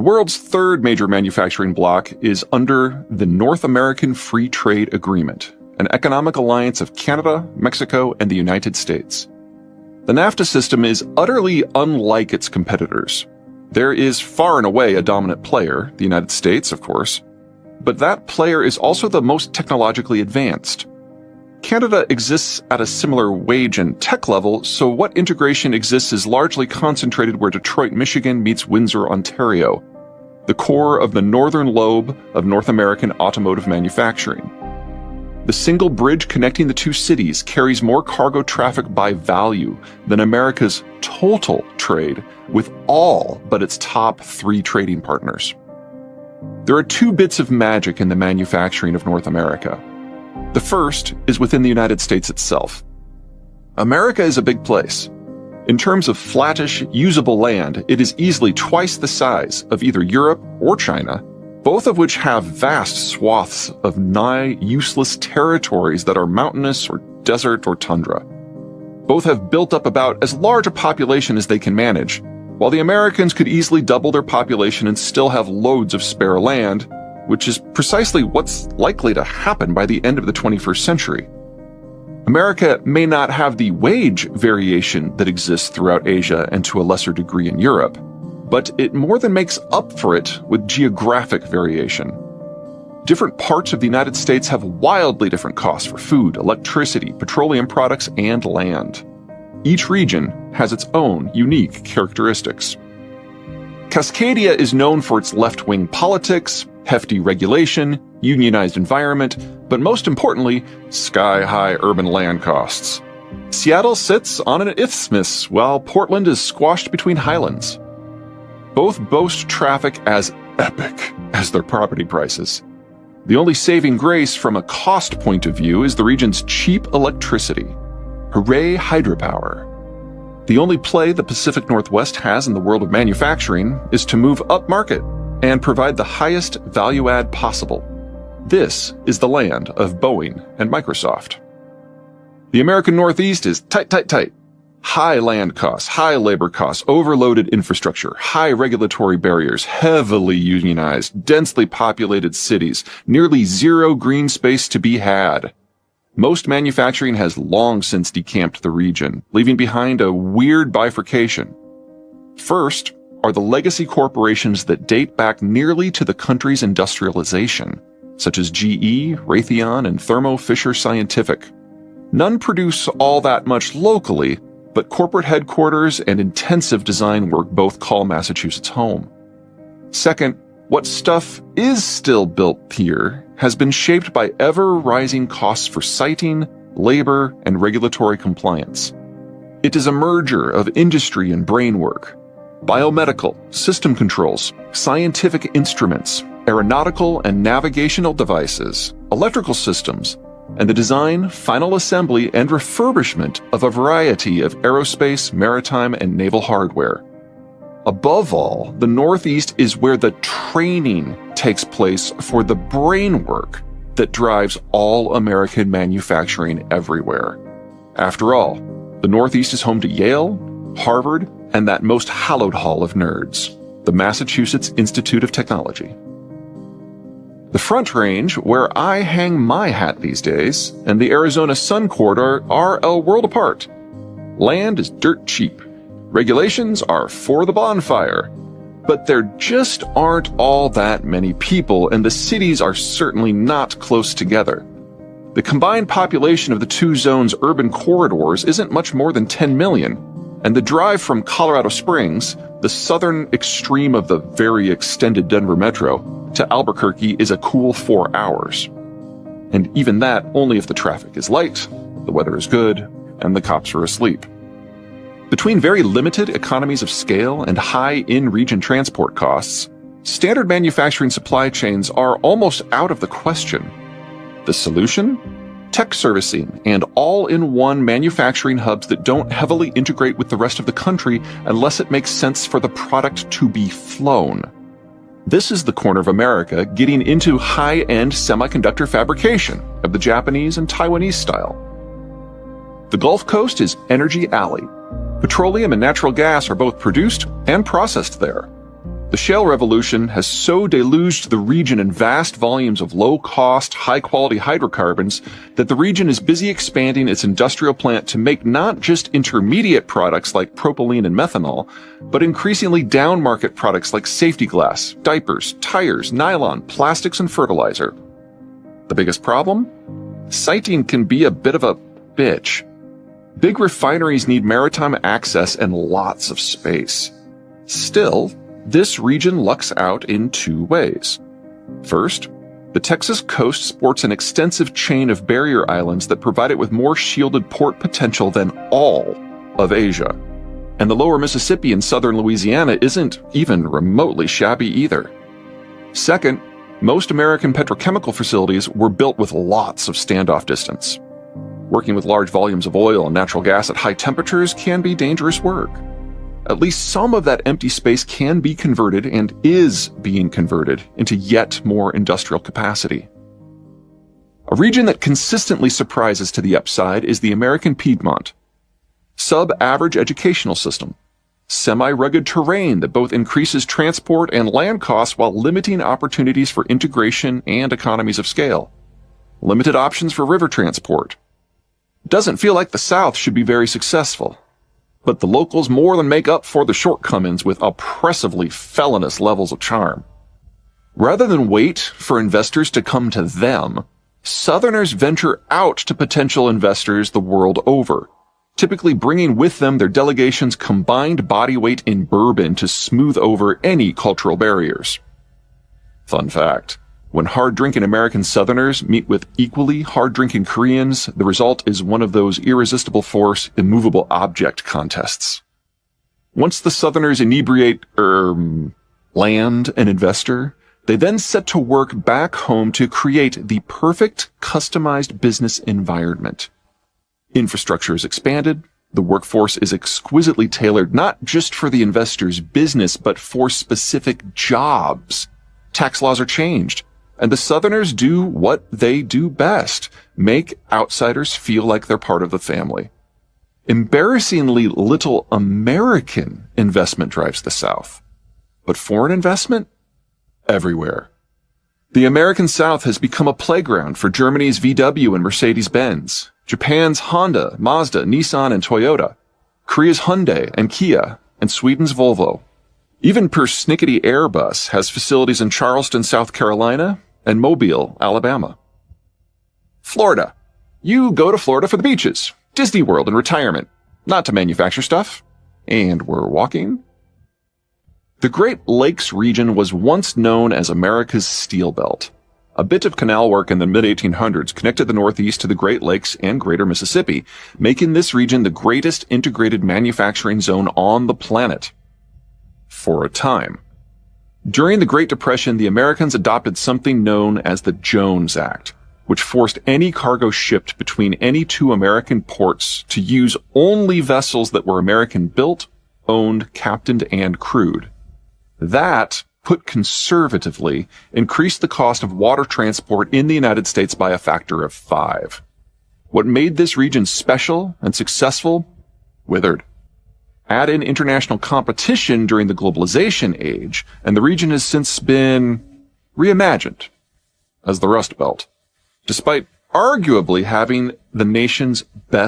world's third major manufacturing bloc is under the North American Free Trade Agreement, an economic alliance of Canada, Mexico, and the United States. The NAFTA system is utterly unlike its competitors. There is far and away a dominant player, the United States, of course, but that player is also the most technologically advanced. Canada exists at a similar wage and tech level, so what integration exists is largely concentrated where Detroit, Michigan meets Windsor, Ontario, the core of the northern lobe of North American automotive manufacturing. The single bridge connecting the two cities carries more cargo traffic by value than America's total trade with all but its top 3 trading partners. There are 2 bits of magic in the manufacturing of North America. The first is within the United States itself. America is a big place. In terms of flattish, usable land, it is easily twice the size of either Europe or China, both of which have vast swaths of nigh useless territories that are mountainous or desert or tundra. Both have built up about as large a population as they can manage, while the Americans could easily double their population and still have loads of spare land, which is precisely what's likely to happen by the end of the 21st century. America may not have the wage variation that exists throughout Asia and to a lesser degree in Europe, but it more than makes up for it with geographic variation. Different parts of the United States have wildly different costs for food, electricity, petroleum products, and land. Each region has its own unique characteristics. Cascadia is known for its left-wing politics, hefty regulation, unionized environment, but most importantly, sky-high urban land costs. Seattle sits on an isthmus, while Portland is squashed between highlands. Both boast traffic as epic as their property prices. The only saving grace from a cost point of view is the region's cheap electricity. Hooray, hydropower. The only play the Pacific Northwest has in the world of manufacturing is to move upmarket and provide the highest value add possible. This is the land of Boeing and Microsoft. The American Northeast is tight. High land costs, high labor costs, overloaded infrastructure, high regulatory barriers, heavily unionized, densely populated cities, nearly zero green space to be had. Most manufacturing has long since decamped the region, leaving behind a weird bifurcation. First are the legacy corporations that date back nearly to the country's industrialization, such as GE, Raytheon, and Thermo Fisher Scientific. None produce all that much locally, but corporate headquarters and intensive design work both call Massachusetts home. Second, what stuff is still built here has been shaped by ever-rising costs for siting, labor, and regulatory compliance. It is a merger of industry and brain work, biomedical, system controls, scientific instruments, aeronautical and navigational devices, electrical systems, and the design, final assembly, and refurbishment of a variety of aerospace, maritime, and naval hardware. Above all, the Northeast is where the training takes place for the brain work that drives all American manufacturing everywhere. After all, the Northeast is home to Yale, Harvard, and that most hallowed hall of nerds, the Massachusetts Institute of Technology. The Front Range, where I hang my hat these days, and the Arizona Sun Corridor are a world apart. Land is dirt cheap. Regulations are for the bonfire. But there just aren't all that many people, and the cities are certainly not close together. The combined population of the two zones' urban corridors isn't much more than 10 million, and the drive from Colorado Springs, the southern extreme of the very extended Denver metro, to Albuquerque is a cool 4 hours. And even that only if the traffic is light, the weather is good, and the cops are asleep. Between very limited economies of scale and high in-region transport costs, standard manufacturing supply chains are almost out of the question. The solution? Tech servicing and all-in-one manufacturing hubs that don't heavily integrate with the rest of the country unless it makes sense for the product to be flown. This is the corner of America getting into high-end semiconductor fabrication of the Japanese and Taiwanese style. The Gulf Coast is Energy Alley. Petroleum and natural gas are both produced and processed there. The shale revolution has so deluged the region in vast volumes of low-cost, high-quality hydrocarbons that the region is busy expanding its industrial plant to make not just intermediate products like propylene and methanol, but increasingly down-market products like safety glass, diapers, tires, nylon, plastics, and fertilizer. The biggest problem? Siting can be a bit of a bitch. Big refineries need maritime access and lots of space. Still, this region lucks out in two ways. First, the Texas coast sports an extensive chain of barrier islands that provide it with more shielded port potential than all of Asia. And the lower Mississippi in southern Louisiana isn't even remotely shabby either. Second, most American petrochemical facilities were built with lots of standoff distance. Working with large volumes of oil and natural gas at high temperatures can be dangerous work. At least some of that empty space can be converted and is being converted into yet more industrial capacity. A region that consistently surprises to the upside is the American Piedmont. Sub-average educational system, semi-rugged terrain that both increases transport and land costs while limiting opportunities for integration and economies of scale. Limited options for river transport. Doesn't feel like the South should be very successful. But the locals more than make up for the shortcomings with oppressively felonious levels of charm. Rather than wait for investors to come to them, Southerners venture out to potential investors the world over, typically bringing with them their delegation's combined body weight in bourbon to smooth over any cultural barriers. Fun fact, when hard-drinking American Southerners meet with equally hard-drinking Koreans, the result is one of those irresistible force, immovable object contests. Once the Southerners inebriate, land an investor, they then set to work back home to create the perfect customized business environment. Infrastructure is expanded, the workforce is exquisitely tailored not just for the investor's business, but for specific jobs. Tax laws are changed. And the Southerners do what they do best, make outsiders feel like they're part of the family. Embarrassingly little American investment drives the South. But foreign investment? Everywhere. The American South has become a playground for Germany's VW and Mercedes-Benz, Japan's Honda, Mazda, Nissan, and Toyota, Korea's Hyundai and Kia, and Sweden's Volvo. Even persnickety Airbus has facilities in Charleston, South Carolina, and Mobile, Alabama. Florida. You go to Florida for the beaches, Disney World, and retirement, not to manufacture stuff. And we're walking. The Great Lakes region was once known as America's Steel Belt. A bit of canal work in the mid-1800s connected the Northeast to the Great Lakes and Greater Mississippi, making this region the greatest integrated manufacturing zone on the planet. For a time. During the Great Depression, the Americans adopted something known as the Jones Act, which forced any cargo shipped between any two American ports to use only vessels that were American-built, owned, captained, and crewed. That, put conservatively, increased the cost of water transport in the United States by a factor of 5. What made this region special and successful? Withered. Add in international competition during the globalization age, and the region has since been reimagined as the Rust Belt, despite arguably having the nation's best